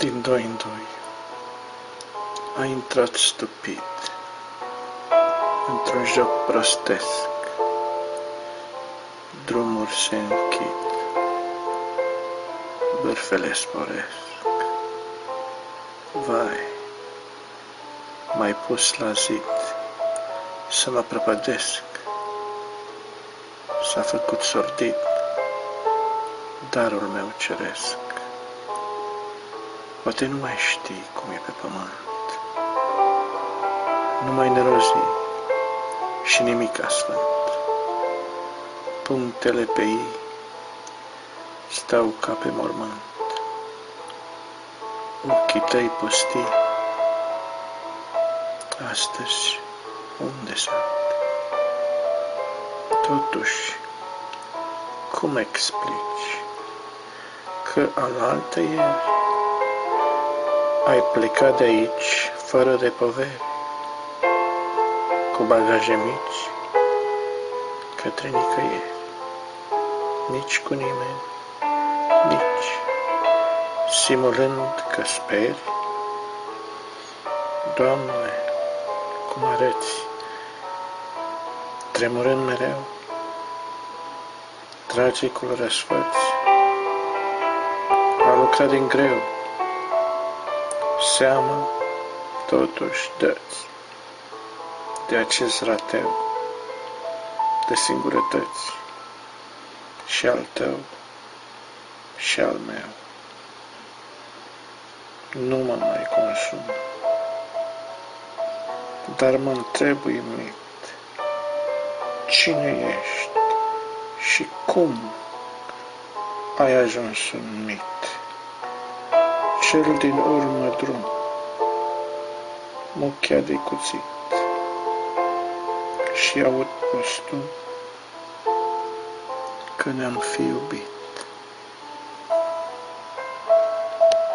Din doi în doi a intrat stupid într-un joc prostesc. Drumuri se închid, bârfele sporesc. Vai, m-ai pus la zid să mă prăpădesc. S-a făcut sordid darul meu ceresc. Poate nu mai știi cum e pe pământ, nu mai nerozi și nimic sfânt. Punctele pe i stau ca pe mormânt. Ochii tăi pustii, astăzi unde sunt? Totuși, cum explici că alaltăieri ai plecat de aici fără de poveri, cu bagaje mici către nicăieri, nici cu nimeni, nici, simulând că speri? Doamne, cum arăți, tremurând mereu, tragicul răsfăț, a lucrat din greu, seamă totuși dă-ți de acest rateu de singurătăți, și al tău și al meu. Nu mă mai consum, dar mă întreb uimit, cine ești și cum ai ajuns un mit? Cel din urmă drum, muchea de cuțit, și aud postul că ne-am fi iubit.